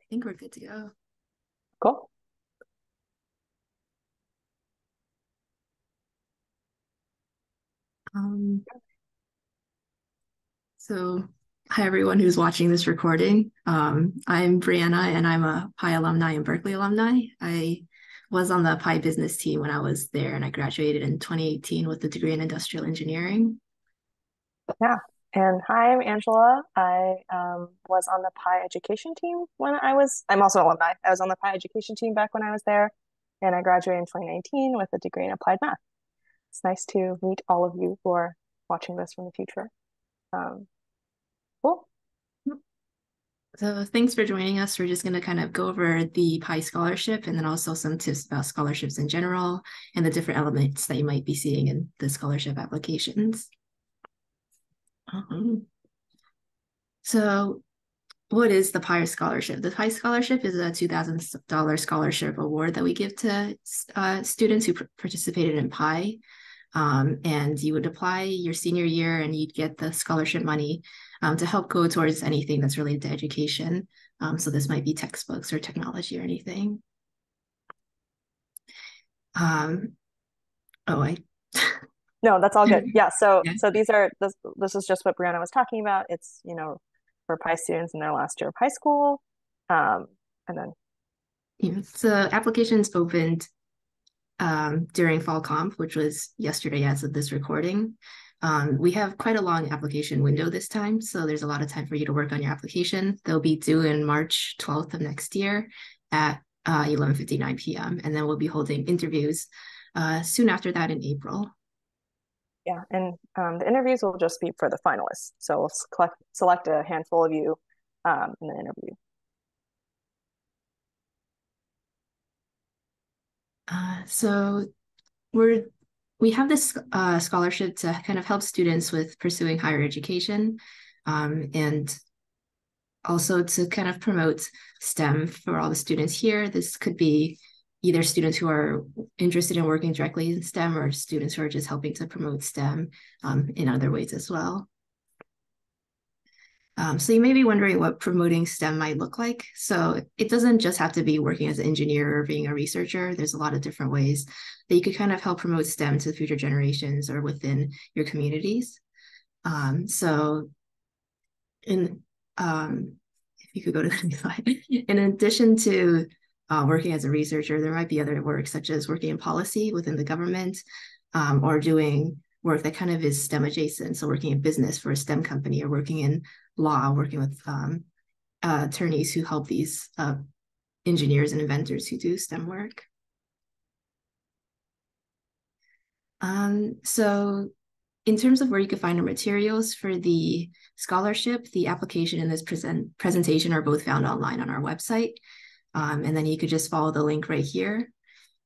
Think we're good to go. Cool. Um, so hi everyone who's watching this recording. I'm Brianna and I'm a PiE alumni and Berkeley alumni. I was on the PiE business team when I was there and I graduated in 2018 with a degree in industrial engineering. Yeah. And hi, I'm Angela. I was on the PiE education team I'm also an alumni. I was on the PiE education team back when I was there, and I graduated in 2019 with a degree in applied math. It's nice to meet all of you who are watching this from the future. Um, cool. So thanks for joining us. We're just going to kind of go over the PiE scholarship and then also some tips about scholarships in general and the different elements that you might be seeing in the scholarship applications. So what is the PiE Scholarship? The PiE Scholarship is a $2,000 scholarship award that we give to students who participated in PiE. And you would apply your senior year and you'd get the scholarship money to help go towards anything that's related to education. So this might be textbooks or technology or anything. Um, oh, I No, that's all good. Yeah. So yeah. so this is just what Brianna was talking about. It's, for PiE students in their last year of high school. Um, and then Yeah. So applications opened during fall comp, which was yesterday as of this recording. We have quite a long application window this time, so there's a lot of time for you to work on your application. They'll be due in March 12th of next year at 11:59 p.m. And then we'll be holding interviews soon after that in April. Yeah, and the interviews will just be for the finalists. So we'll select a handful of you in the interview. So we have this scholarship to kind of help students with pursuing higher education, and also to kind of promote STEM for all the students here. This could be either students who are interested in working directly in STEM or students who are just helping to promote STEM in other ways as well. So you may be wondering what promoting STEM might look like. So it doesn't just have to be working as an engineer or being a researcher. There's a lot of different ways that you could kind of help promote STEM to future generations or within your communities. So in if you could go to the next slide. In addition to working as a researcher, there might be other work such as working in policy within the government, or doing work that kind of is STEM adjacent. So working in business for a STEM company or working in law, working with attorneys who help these engineers and inventors who do STEM work. So in terms of where you can find our materials for the scholarship, the application and this presentation are both found online on our website. And then you could just follow the link right here.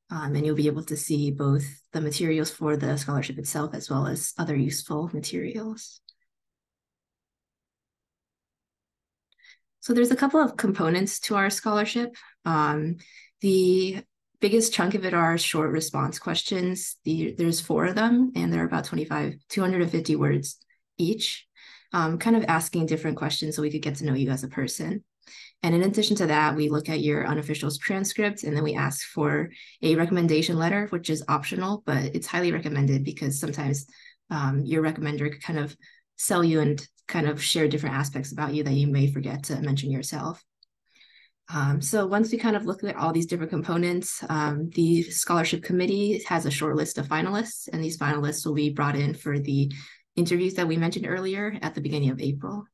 And you'll be able to see both the materials for the scholarship itself as well as other useful materials. So there's a couple of components to our scholarship. The biggest chunk of it are short response questions. There's 4 of them, and they're about 250 words each, kind of asking different questions so we could get to know you as a person. And in addition to that, we look at your unofficial transcript, and then we ask for a recommendation letter, which is optional, but it's highly recommended because sometimes your recommender could kind of sell you and kind of share different aspects about you that you may forget to mention yourself. So once we kind of look at all these different components, the scholarship committee has a short list of finalists, and these finalists will be brought in for the interviews that we mentioned earlier at the beginning of April.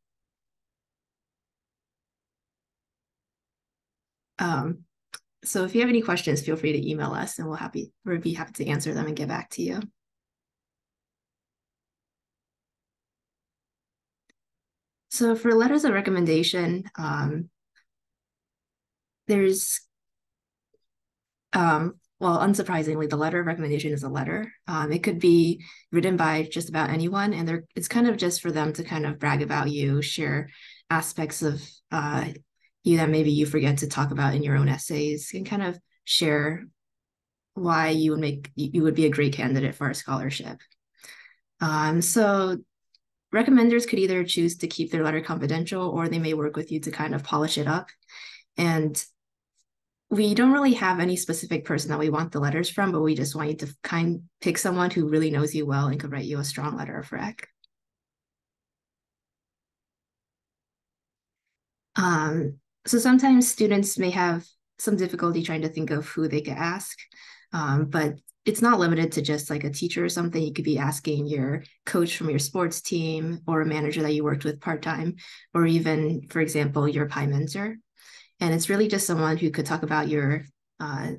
So if you have any questions, feel free to email us and we'll be happy to answer them and get back to you. So for letters of recommendation, there's well, unsurprisingly, the letter of recommendation is a letter. It could be written by just about anyone, and it's kind of just for them to kind of brag about you, share aspects of you that maybe you forget to talk about in your own essays, and kind of share why you would be a great candidate for a scholarship. So recommenders could either choose to keep their letter confidential, or they may work with you to kind of polish it up. And we don't really have any specific person that we want the letters from, but we just want you to pick someone who really knows you well and could write you a strong letter of rec. So sometimes students may have some difficulty trying to think of who they could ask, but it's not limited to just like a teacher or something. You could be asking your coach from your sports team or a manager that you worked with part-time, or even, for example, your PiE mentor. And it's really just someone who could talk about your uh,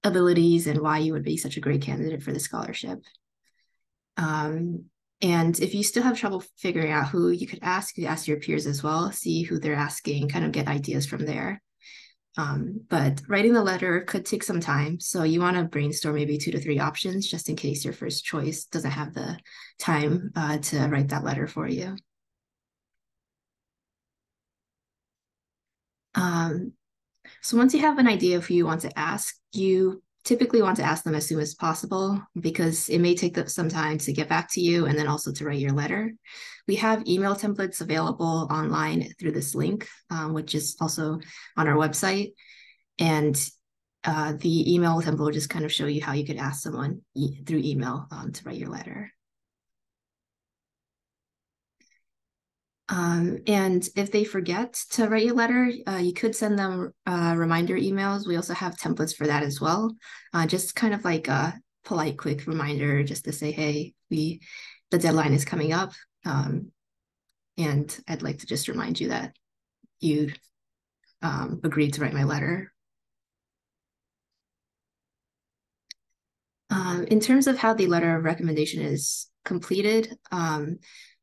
abilities and why you would be such a great candidate for the scholarship. Um, and if you still have trouble figuring out who you could ask your peers as well, see who they're asking, kind of get ideas from there. But writing the letter could take some time. So you want to brainstorm maybe 2 to 3 options just in case your first choice doesn't have the time to write that letter for you. Um, So once you have an idea of who you want to ask, you typically want to ask them as soon as possible because it may take them some time to get back to you and then also to write your letter. We have email templates available online through this link, which is also on our website. And the email template will just kind of show you how you could ask someone through email to write your letter. And if they forget to write you a letter, you could send them reminder emails. We also have templates for that as well. Just kind of like a polite, quick reminder just to say, hey, the deadline is coming up. And I'd like to just remind you that you agreed to write my letter. In terms of how the letter of recommendation is completed,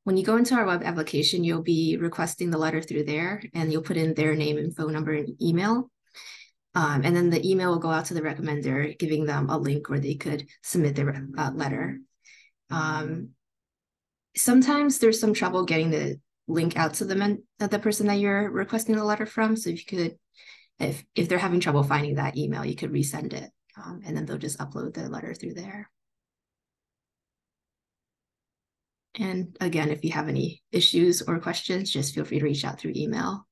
when you go into our web application, you'll be requesting the letter through there and you'll put in their name and phone number and email. And then the email will go out to the recommender, giving them a link where they could submit their letter. Sometimes there's some trouble getting the link out to the person that you're requesting the letter from. So if you could, if they're having trouble finding that email, you could resend it. And then they'll just upload the letter through there. And again, if you have any issues or questions, just feel free to reach out through email.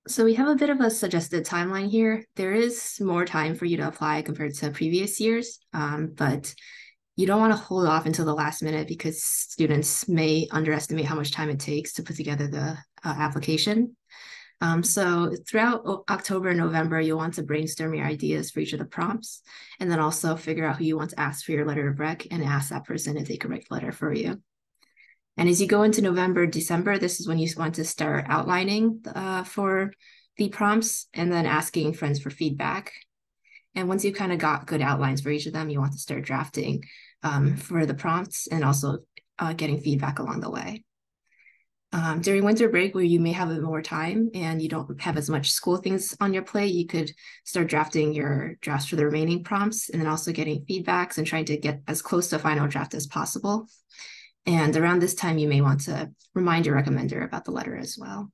So we have a bit of a suggested timeline here. There is more time for you to apply compared to previous years, but you don't want to hold off until the last minute because students may underestimate how much time it takes to put together the application. So throughout October and November, you'll want to brainstorm your ideas for each of the prompts, and then also figure out who you want to ask for your letter of rec and ask that person if they could write the letter for you. And as you go into November, December, this is when you want to start outlining for the prompts and then asking friends for feedback. And once you've kind of got good outlines for each of them, you want to start drafting for the prompts and also getting feedback along the way. During winter break, where you may have a bit more time and you don't have as much school things on your plate, you could start drafting your drafts for the remaining prompts and then also getting feedbacks and trying to get as close to a final draft as possible. And around this time, you may want to remind your recommender about the letter as well.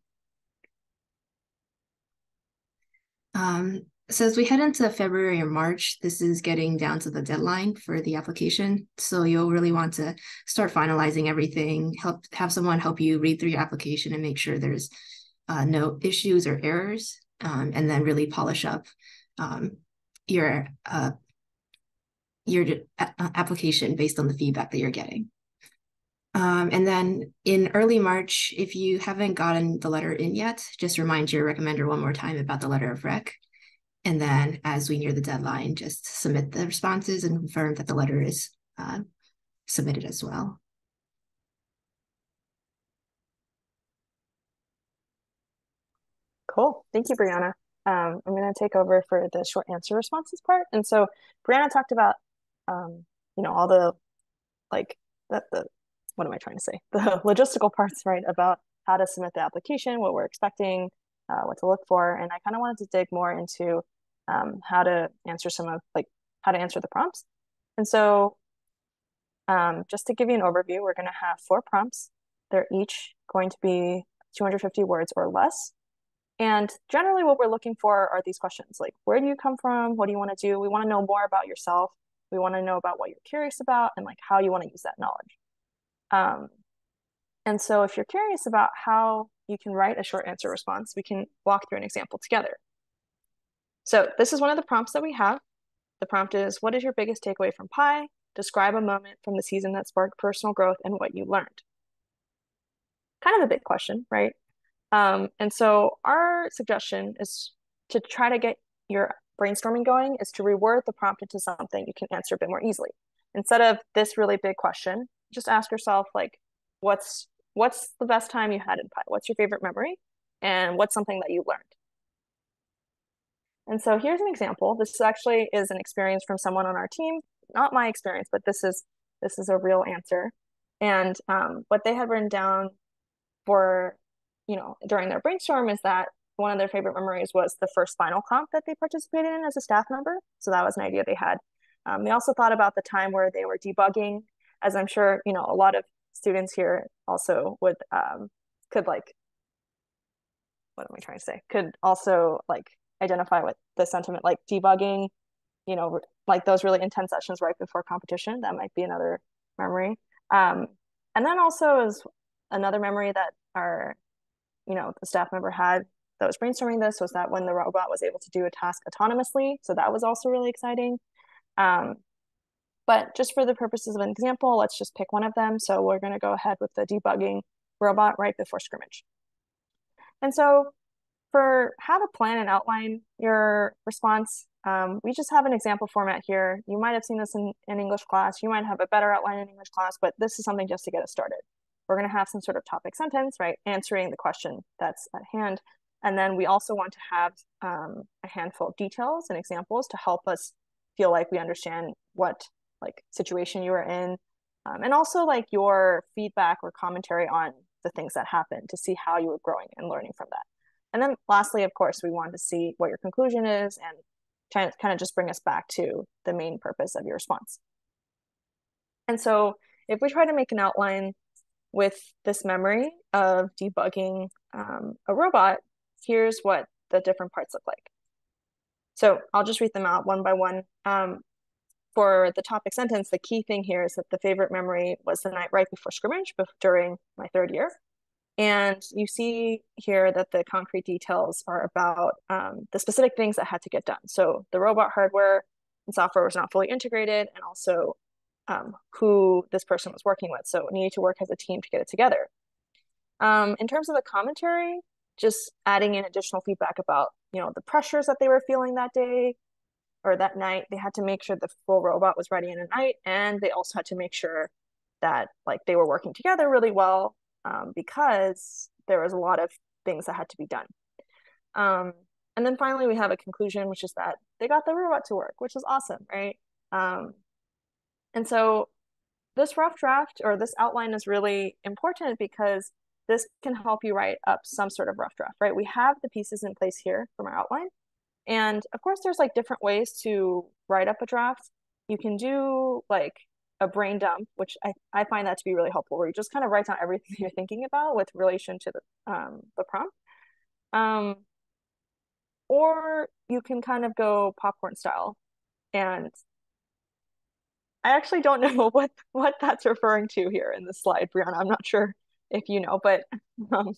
So as we head into February or March, this is getting down to the deadline for the application. So you'll really want to start finalizing everything, have someone help you read through your application and make sure there's no issues or errors, and then really polish up your application based on the feedback that you're getting. And then in early March, if you haven't gotten the letter in yet, just remind your recommender one more time about the letter of rec. And then as we near the deadline, just submit the responses and confirm that the letter is submitted as well. Cool. Thank you, Brianna. I'm going to take over for the short answer responses part. And so Brianna talked about, all the, like, what am I trying to say? The logistical parts, right, about how to submit the application, what we're expecting, what to look for. And I kind of wanted to dig more into how to answer how to answer the prompts. And so just to give you an overview, we're going to have 4 prompts. They're each going to be 250 words or less. And generally what we're looking for are these questions, like, where do you come from? What do you want to do? We want to know more about yourself. We want to know about what you're curious about and like how you want to use that knowledge. And so if you're curious about how you can write a short answer response, we can walk through an example together. So this is one of the prompts that we have. The prompt is, what is your biggest takeaway from PiE? Describe a moment from the season that sparked personal growth and what you learned. Kind of a big question, right? And so our suggestion is to try to get your brainstorming going is to reword the prompt into something you can answer a bit more easily. Instead of this really big question, just ask yourself like, what's the best time you had in PiE? What's your favorite memory? And what's something that you learned? And so here's an example. This actually is an experience from someone on our team. Not my experience, but this is a real answer. And what they had written down for, during their brainstorm is that one of their favorite memories was the first final comp that they participated in as a staff member. So that was an idea they had. They also thought about the time where they were debugging, as I'm sure, a lot of students here also could like, what am I trying to say? Could also like identify with the sentiment, like debugging, like those really intense sessions right before competition. That might be another memory. And then also is another memory that the staff member had that was brainstorming this was that when the robot was able to do a task autonomously. So that was also really exciting. But just for the purposes of an example, let's just pick one of them. So we're going to go ahead with the debugging robot right before scrimmage. And so for how to plan and outline your response, we just have an example format here. You might have seen this in English class. You might have a better outline in English class, but this is something just to get us started. We're going to have some sort of topic sentence, right? Answering the question that's at hand. And then we also want to have a handful of details and examples to help us feel like we understand what like situation you are in. And also like your feedback or commentary on the things that happened to see how you were growing and learning from that. And then lastly, of course, we want to see what your conclusion is and kind of just bring us back to the main purpose of your response. And so if we try to make an outline with this memory of debugging a robot, here's what the different parts look like. So I'll just read them out one by one. For the topic sentence, the key thing here is that the favorite memory was the night right before scrimmage during my third year. And you see here that the concrete details are about the specific things that had to get done. So the robot hardware and software was not fully integrated, and also who this person was working with. So it needed to work as a team to get it together. In terms of the commentary, just adding in additional feedback about, the pressures that they were feeling that day or that night. They had to make sure the full robot was ready in a night, and they also had to make sure that like they were working together really well because there was a lot of things that had to be done. And then finally, we have a conclusion, which is that they got the robot to work, which is awesome, right? And so this rough draft or this outline is really important because this can help you write up some sort of rough draft, right? We have the pieces in place here from our outline. And of course, there's like different ways to write up a draft. You can do like a brain dump, which I find that to be really helpful, where you just kind of write down everything you're thinking about with relation to the prompt. Or you can kind of go popcorn style. And I actually don't know what that's referring to here in this slide, Brianna. I'm not sure if you know, but do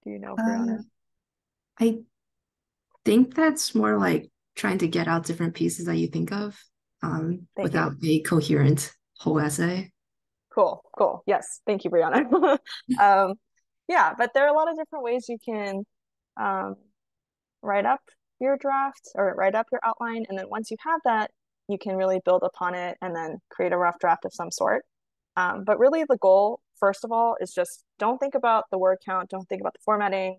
you know, Brianna? I think that's more like trying to get out different pieces that you think of without a coherent whole essay. Cool. Yes, thank you, Brianna. Yeah, but there are a lot of different ways you can write up your draft or write up your outline. And then once you have that, you can really build upon it and then create a rough draft of some sort. But really the goal, first of all, is just don't think about the word count, don't think about the formatting.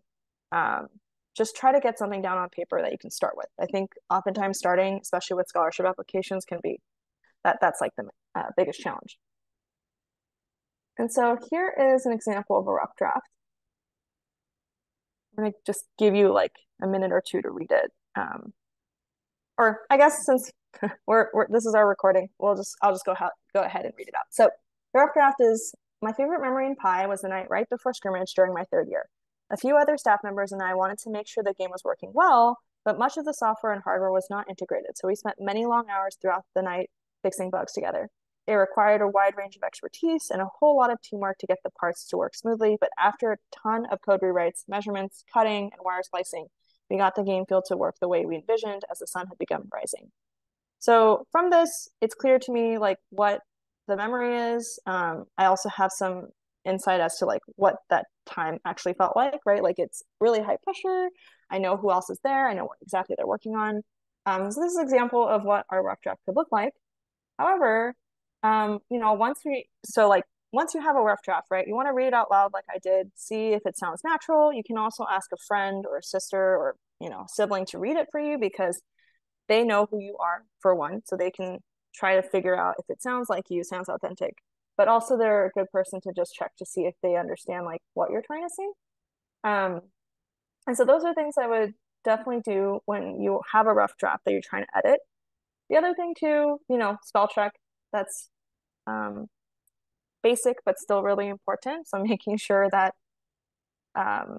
Just try to get something down on paper that you can start with. I think oftentimes starting, especially with scholarship applications, can be that's like the biggest challenge. And so here is an example of a rough draft. I'm going to just give you like a minute or two to read it. Or I guess since this is our recording, I'll just go ahead and read it out. So the rough draft is, my favorite memory in PiE was the night right before scrimmage during my third year. A few other staff members and I wanted to make sure the game was working well, but much of the software and hardware was not integrated. So we spent many long hours throughout the night fixing bugs together. It required a wide range of expertise and a whole lot of teamwork to get the parts to work smoothly, but after a ton of code rewrites, measurements, cutting, and wire splicing, we got the game field to work the way we envisioned as the sun had begun rising. So from this, it's clear to me like what the memory is. I also have some insight as to like what that time actually felt like, right? Like it's really high pressure. I know who else is there. I know what exactly they're working on. So this is an example of what our rough draft could look like. However, once you have a rough draft, right, you want to read it out loud like I did, see if it sounds natural. You can also ask a friend or a sister or, sibling to read it for you because they know who you are, for one, so they can try to figure out if it sounds like you, sounds authentic. But also they're a good person to just check to see if they understand like what you're trying to say. Um, and so those are things I would definitely do when you have a rough draft that you're trying to edit. The other thing too, spell check. That's basic, but still really important. So making sure that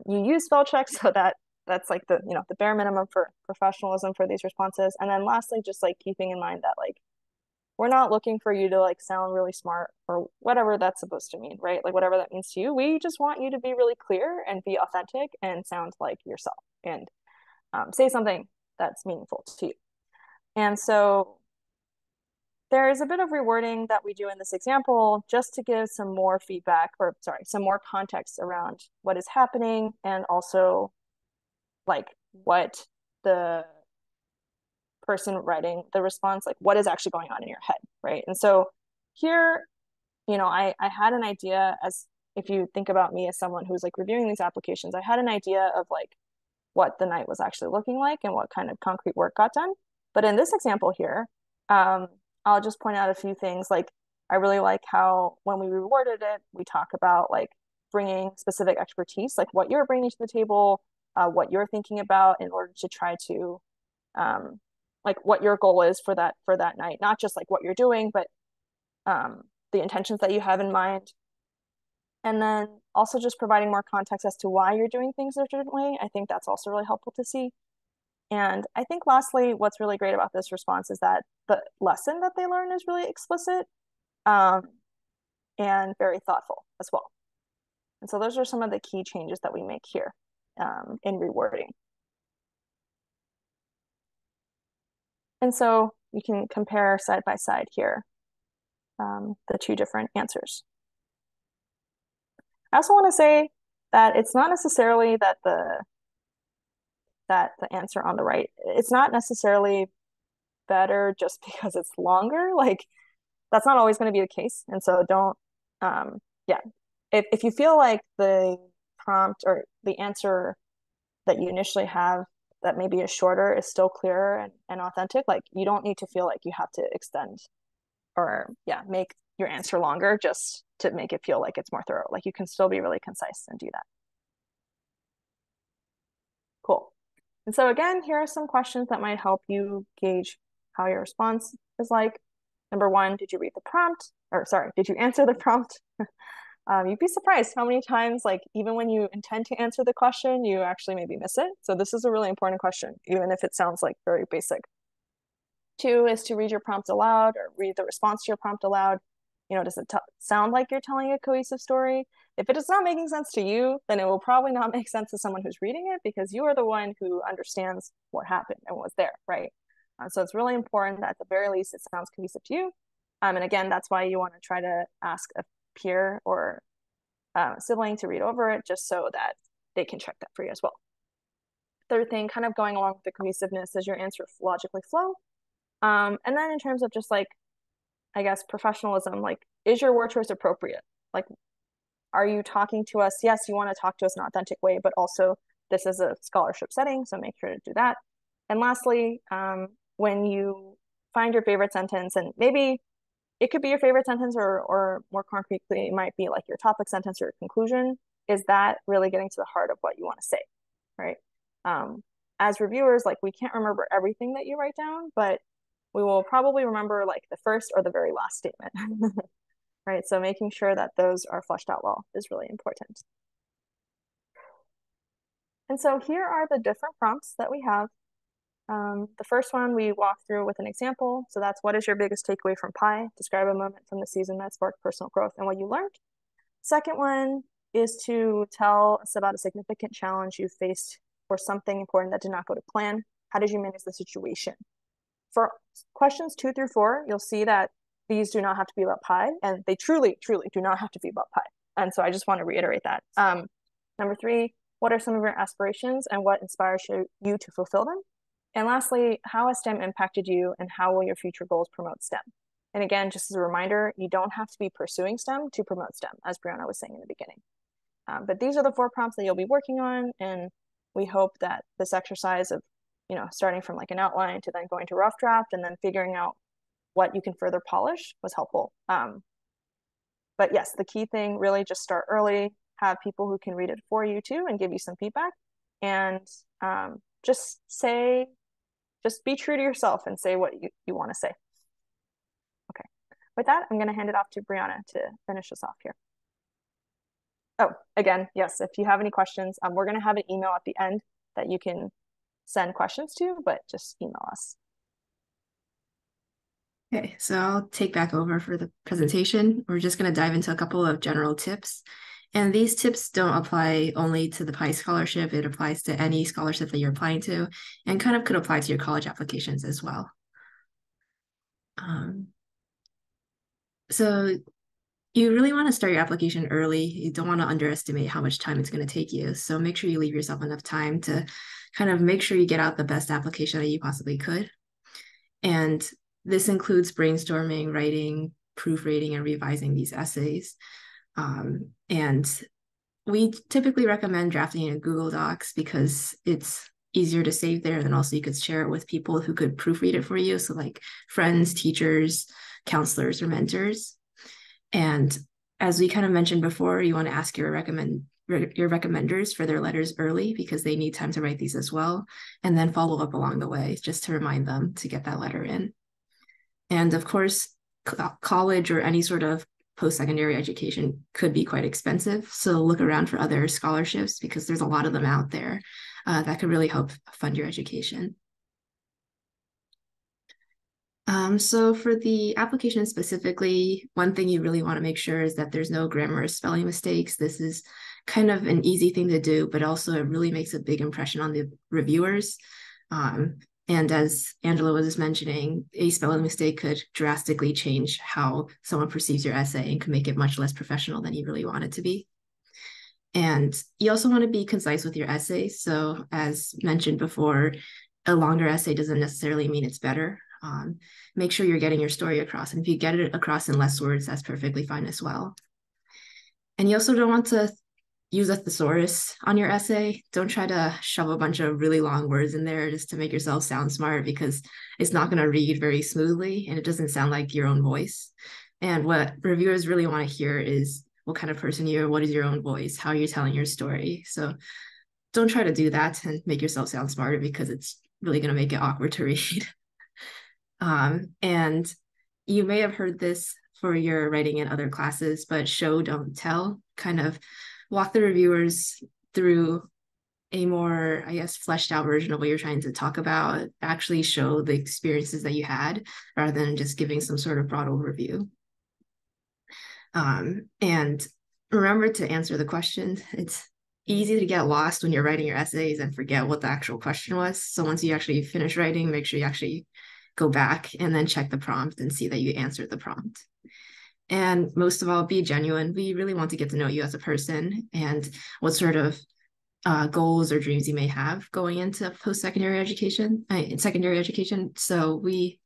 you use spell check so that that's like the bare minimum for professionalism for these responses. And then lastly, just like keeping in mind that like we're not looking for you to like sound really smart or whatever that's supposed to mean, right? Like whatever that means to you. We just want you to be really clear and be authentic and sound like yourself and say something that's meaningful to you. And so there's a bit of rewording that we do in this example just to give some more feedback or sorry, some more context around what is happening and also like what the person writing the response, like what is actually going on in your head, right? And so here, I had an idea as if you think about me as someone who's like reviewing these applications, I had an idea of like what the night was actually looking like and what kind of concrete work got done. But in this example here, I'll just point out a few things. Like I really like how when we rewarded it, we talk about like bringing specific expertise, like what you're bringing to the table, what you're thinking about in order to try to like what your goal is for that night, not just like what you're doing, but the intentions that you have in mind. And then also just providing more context as to why you're doing things a certain way. I think that's also really helpful to see. And I think lastly, what's really great about this response is that the lesson that they learn is really explicit um, and very thoughtful as well. And so those are some of the key changes that we make here in rewording. And so you can compare side by side here the two different answers. I also want to say that it's not necessarily that the answer on the right, it's not necessarily better just because it's longer. Like that's not always going to be the case. And so don't, yeah. If you feel like the prompt or the answer that you initially have that maybe is shorter is still clearer and authentic, like you don't need to feel like you have to extend or make your answer longer just to make it feel like it's more thorough. Like you can still be really concise and do that. Cool. And so again, here are some questions that might help you gauge how your response is like. Number one, did you read the prompt? Or sorry, did you answer the prompt? You'd be surprised how many times, like even when you intend to answer the question, you actually maybe miss it. So this is a really important question, even if it sounds like very basic. Two is to read your prompt aloud or read the response to your prompt aloud. Does it sound like you're telling a cohesive story? If it is not making sense to you, then it will probably not make sense to someone who's reading it because you are the one who understands what happened and was there, right? So it's really important that at the very least it sounds cohesive to you. And again, that's why you want to try to ask a peer or sibling to read over it just so that they can check that for you as well. Third thing, kind of going along with the cohesiveness, does your answer logically flow? And then in terms of just like, I guess, professionalism, like, is your word choice appropriate? Like, are you talking to us? Yes, you want to talk to us in an authentic way, but also this is a scholarship setting, so make sure to do that. And lastly, when you find your favorite sentence, and maybe it could be your favorite sentence or more concretely, it might be like your topic sentence or conclusion, is that really getting to the heart of what you want to say, right? As reviewers, like we can't remember everything that you write down, but we will probably remember like the first or the very last statement, right? So making sure that those are fleshed out well is really important. And so here are the different prompts that we have. The first one we walk through with an example. So that's what is your biggest takeaway from PiE? Describe a moment from the season that sparked personal growth and what you learned. Second one is to tell us about a significant challenge you faced or something important that did not go to plan. How did you manage the situation? For questions 2 through 4, you'll see that these do not have to be about PiE, and they truly, truly do not have to be about PiE. And so I just want to reiterate that. Number 3, what are some of your aspirations and what inspires you to fulfill them? And lastly, how has STEM impacted you and how will your future goals promote STEM? And again, just as a reminder, you don't have to be pursuing STEM to promote STEM, as Brianna was saying in the beginning. But these are the 4 prompts that you'll be working on, and we hope that this exercise of, starting from like an outline to then going to rough draft and then figuring out what you can further polish was helpful. But yes, the key thing, really just start early, have people who can read it for you too and give you some feedback, and just be true to yourself and say what you want to say. Okay, with that, I'm going to hand it off to Brianna to finish us off here. Oh, again, yes, if you have any questions, we're going to have an email at the end that you can send questions to, but just email us. Okay, so I'll take back over for the presentation. We're just going to dive into a couple of general tips. And these tips don't apply only to the PiE scholarship. It applies to any scholarship that you're applying to and kind of could apply to your college applications as well. So you really want to start your application early. You don't want to underestimate how much time it's going to take you. So make sure you leave yourself enough time to kind of make sure you get out the best application that you possibly could. And this includes brainstorming, writing, proofreading, and revising these essays. And we typically recommend drafting in Google Docs because it's easier to save there. And then also you could share it with people who could proofread it for you. So like friends, teachers, counselors, or mentors. And as we kind of mentioned before, you want to ask your recommenders for their letters early because they need time to write these as well. And then follow up along the way just to remind them to get that letter in. And of course, college or any sort of post-secondary education could be quite expensive. So look around for other scholarships because there's a lot of them out there that could really help fund your education. So for the application specifically, one thing you really want to make sure is that there's no grammar or spelling mistakes. This is kind of an easy thing to do, but also it really makes a big impression on the reviewers. And as Angela was just mentioning, a spelling mistake could drastically change how someone perceives your essay and can make it much less professional than you really want it to be. And you also want to be concise with your essay. So as mentioned before, a longer essay doesn't necessarily mean it's better. Make sure you're getting your story across. And if you get it across in less words, that's perfectly fine as well. And you also don't want to use a thesaurus on your essay. Don't try to shove a bunch of really long words in there just to make yourself sound smart because it's not going to read very smoothly and it doesn't sound like your own voice. And what reviewers really want to hear is what kind of person you are, what is your own voice, how are you telling your story. So don't try to do that and make yourself sound smarter because it's really going to make it awkward to read. And you may have heard this for your writing in other classes, but show, don't tell, kind of walk the reviewers through a more, I guess, fleshed out version of what you're trying to talk about, actually show the experiences that you had rather than just giving some sort of broad overview. And remember to answer the question. It's easy to get lost when you're writing your essays and forget what the actual question was. So once you actually finish writing, make sure you actually go back and then check the prompt and see that you answered the prompt. And most of all, be genuine. We really want to get to know you as a person and what sort of goals or dreams you may have going into post-secondary education, secondary education. So we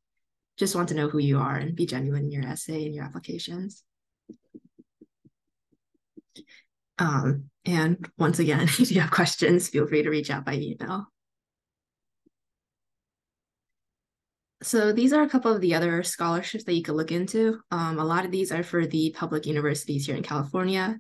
just want to know who you are and be genuine in your essay and your applications. And once again, if you have questions, feel free to reach out by email. So these are a couple of the other scholarships that you could look into. A lot of these are for the public universities here in California.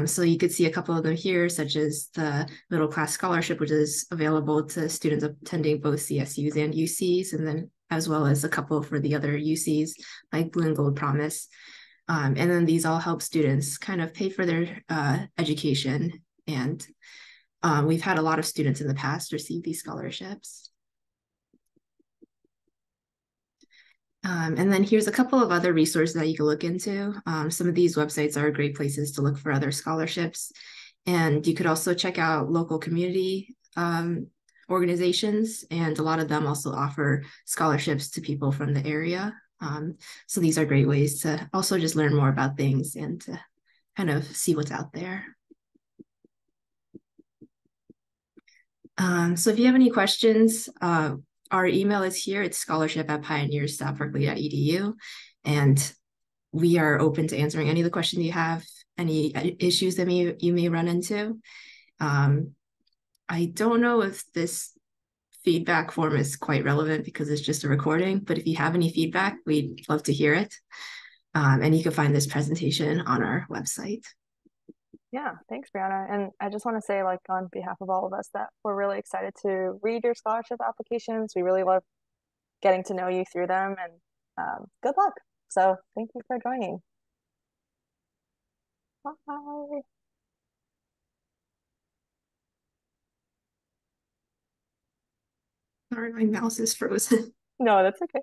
So you could see a couple of them here, such as the Middle Class Scholarship, which is available to students attending both CSUs and UCs, and then as well as a couple for the other UCs, like Blue and Gold Promise. And then these all help students kind of pay for their education. And we've had a lot of students in the past receive these scholarships. And then here's a couple of other resources that you can look into. Some of these websites are great places to look for other scholarships. And you could also check out local community organizations, and a lot of them also offer scholarships to people from the area. So these are great ways to also just learn more about things and to kind of see what's out there. So if you have any questions, our email is here. It's scholarship@pioneers.berkeley.edu. And we are open to answering any of the questions you have, any issues that you may run into. I don't know if this feedback form is quite relevant because it's just a recording, but if you have any feedback, we'd love to hear it. And you can find this presentation on our website. Yeah, thanks, Brianna. And I just want to say, like, on behalf of all of us, that we're really excited to read your scholarship applications. We really love getting to know you through them, and good luck. So thank you for joining. Bye. Sorry, my mouse is frozen. No, that's okay.